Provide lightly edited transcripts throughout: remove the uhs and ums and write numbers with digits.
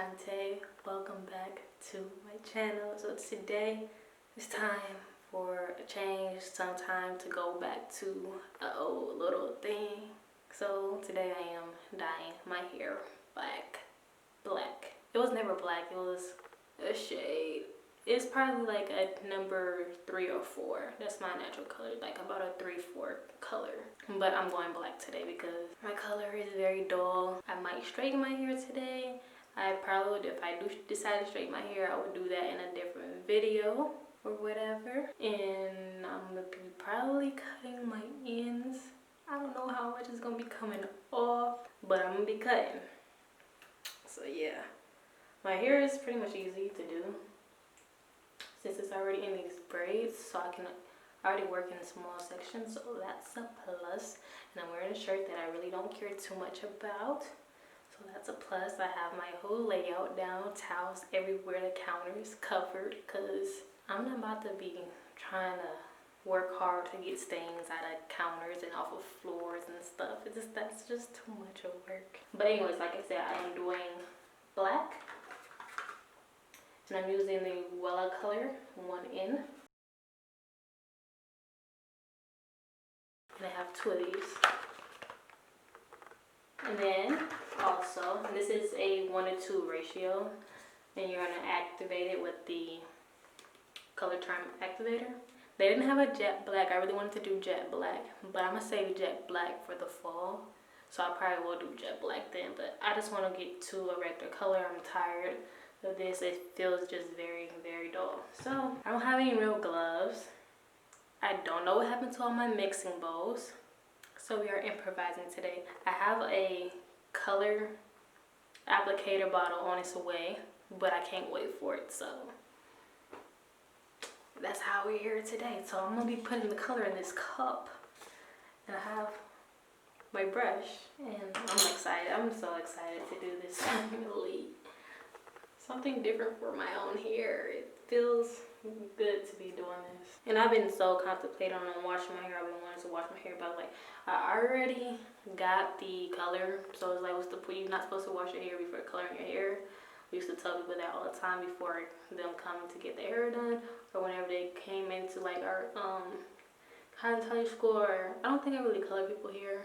Shante. Welcome back to my channel. So today it's time for a change, some time to go back to an old little thing. So today I am dyeing my hair black. It was never black, it was a shade. It's probably like a number 3 or 4. That's my natural color, like about a 3-4 color. But I'm going black today because my color is very dull. I might straighten my hair today. I probably would, if I do decide to straighten my hair, I would do that in a different video or whatever. And I'm gonna be probably cutting my ends. I don't know how much is gonna be coming off, but I'm gonna be cutting. So yeah, my hair is pretty much easy to do since it's already in these braids, so I can already work in small sections, so that's a plus. And I'm wearing a shirt that I really don't care too much about, so that's a plus. I have my whole layout down, towels everywhere, the counters covered, because I'm not about to be trying to work hard to get stains out of counters and off of floors and stuff. That's just too much of work. But anyways, like I said, I am doing black. And I'm using the Wella color, 1N. And I have 2 of these. And then also, this is a 1:2 ratio. And you're gonna activate it with the color term activator. They didn't have a jet black. I really wanted to do jet black, but I'm gonna save jet black for the fall. So I probably will do jet black then, but I just wanna get to a regular color. I'm tired of this. It feels just very dull. So I don't have any real gloves. I don't know what happened to all my mixing bowls, so we are improvising today. I have a color applicator bottle on its way, but I can't wait for it, so that's how we're here today. So I'm gonna be putting the color in this cup, and I have my brush, and I'm excited. I'm so excited to do this. Finally, something different for my own hair. It feels good to be doing this. And I've been so contemplating on washing my hair. I've been wanting to wash my hair, but like I already got the color, so it's like, what's the point? You're not supposed to wash your hair before coloring your hair. We used to tell people that all the time before them coming to get their hair done, or whenever they came into like our cosmetology school. Or I don't think I really colored people hair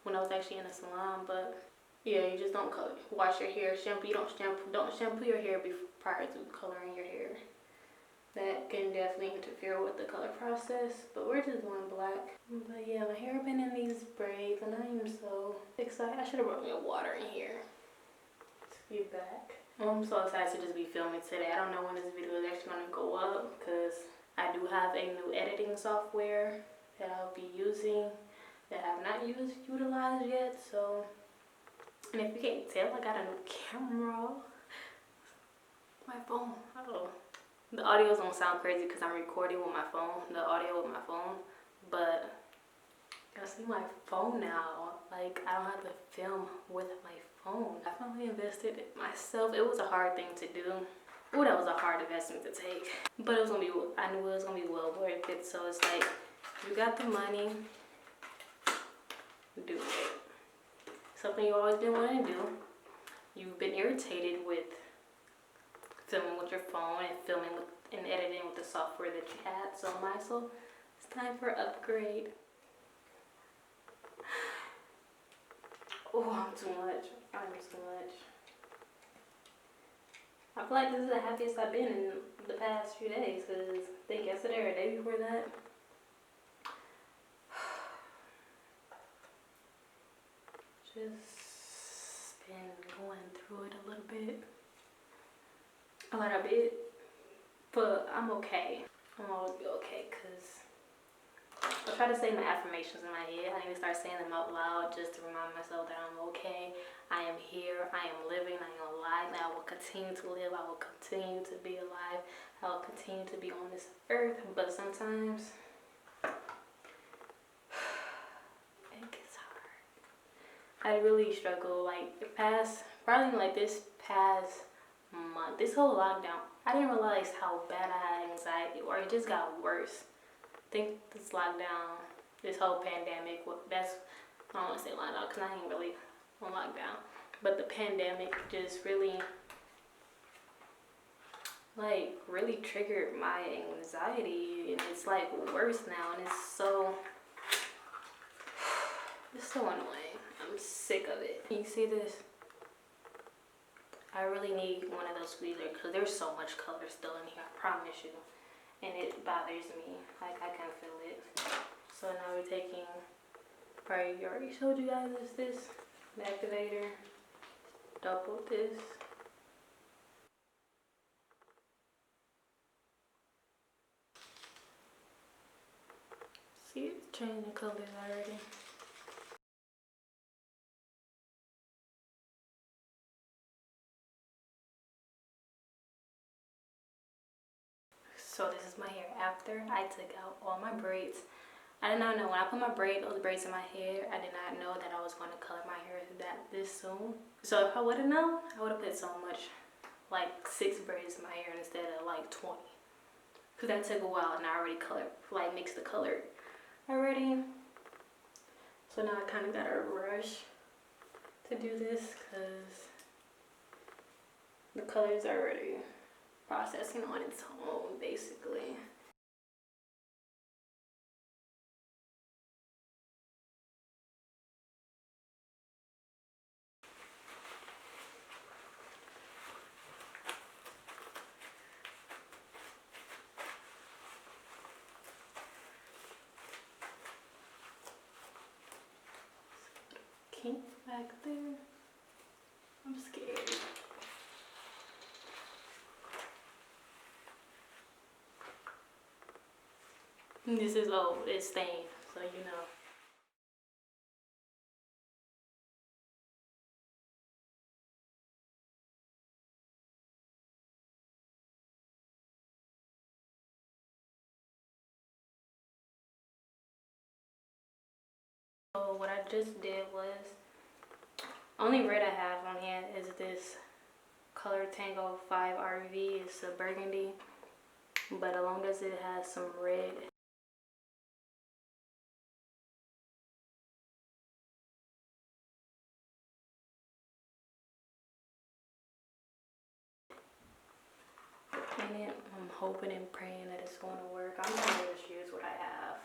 when I was actually in a salon, but yeah, you just don't wash your hair. Shampoo, you don't shampoo your hair prior to coloring your hair. That can definitely interfere with the color process, but we're just going black. But yeah, my hair been in these braids, and I am so excited. I should have brought me a water in here to be back. I'm so excited to just be filming today. I don't know when this video is actually going to go up, because I do have a new editing software that I'll be using that I have not utilized yet. So, and if you can't tell, I got a new camera. My phone, the audio is gonna sound crazy because I'm recording with my phone, the audio with my phone, but y'all see my phone now. Like, I don't have to film with my phone. I finally invested in myself. It was a hard thing to do. Oh, that was a hard investment to take, but it was gonna be, I knew it was gonna be well worth it. So it's like, you got the money, do it. Something you always been wanting to do. You've been irritated with filming with your phone and filming with and editing with the software that you had, so it's time for an upgrade. Oh, I'm too much. I feel like this is the happiest I've been in the past few days, because I think yesterday or the day before that, just been going through it a little bit. But I'm okay. I'm always be okay, because I try to say my affirmations in my head. I need to start saying them out loud just to remind myself that I'm okay. I am here. I am living. I am alive. I will continue to live. I will continue to be alive. I will continue to be on this earth. But sometimes it gets hard. I really struggle. Like probably like this past month, this whole lockdown, I didn't realize how bad I had anxiety, or it just got worse. I think this lockdown, this whole pandemic, I don't want to say lockdown because I ain't really on lockdown, but the pandemic just really like really triggered my anxiety, and it's like worse now, and it's so annoying. I'm sick of it. Can you see this? I really need one of those squeezers because there's so much color still in here, I promise you. And it bothers me. Like, I can feel it. So now we're taking, I already showed you guys this activator. Double this. See, it's changing colors already. So this is my hair after I took out all my braids. I did not know when I put those braids in my hair, I did not know that I was going to color my hair this soon. So if I would have known, I would have put so much, like 6 braids in my hair instead of like 20. Cause that took a while, and I already mixed the color already. So now I kind of gotta rush to do this because the color's already processing on its own, basically. Kink back there. I'm scared. This is old, it's stained, so you know. So what I just did was, only red I have on hand is this Color Tango 5 RV. It's a burgundy, but as long as it has some red. In it, I'm hoping and praying that it's going to work. I'm gonna just use what I have.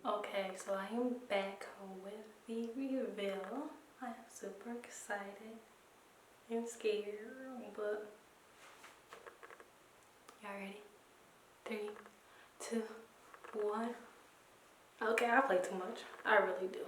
Okay, so I am back with the reveal. I am super excited and scared, but y'all ready? 3, 2, 1. Okay, I play too much. I really do.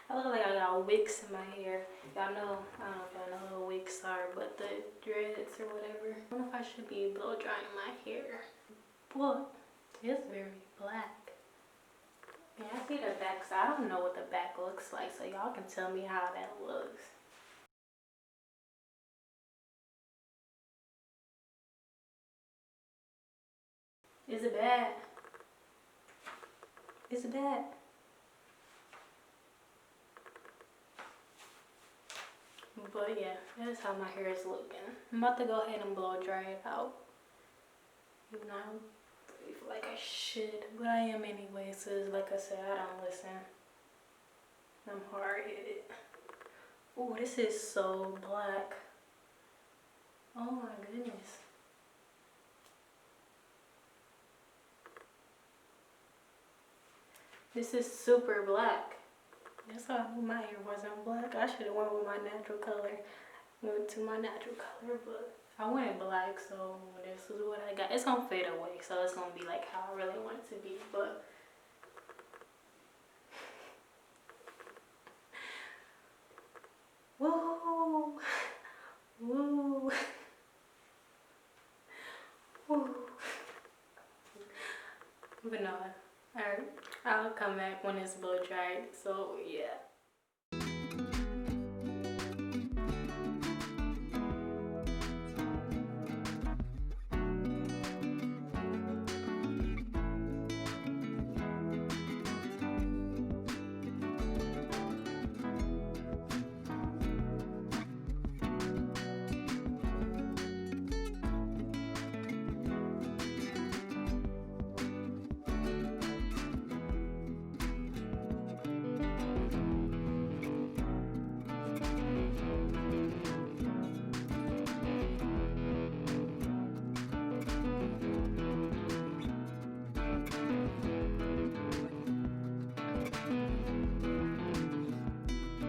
I look like I got wigs in my hair. Y'all know, I don't know if y'all know what wigs are, but the dreads or whatever. I don't know if I should be blow drying my hair. But it's very black. Yeah, I see the back, so I don't know what the back looks like, so y'all can tell me how that looks. Is it bad? Is it bad? But yeah, that's how my hair is looking. I'm about to go ahead and blow dry it out. Even though I don't really feel like I should, but I am anyway, so like I said, I don't listen. I'm hard-headed. Oh, this is so black. Oh my goodness. This is super black. That's why my hair wasn't black. I should have went with my natural color. Went to my natural color, but I went black, so this is what I got. It's gonna fade away, so it's gonna be like how I really want it to be, but woo, woo, woo. But no, I'll come back when it's blow dried. So yeah.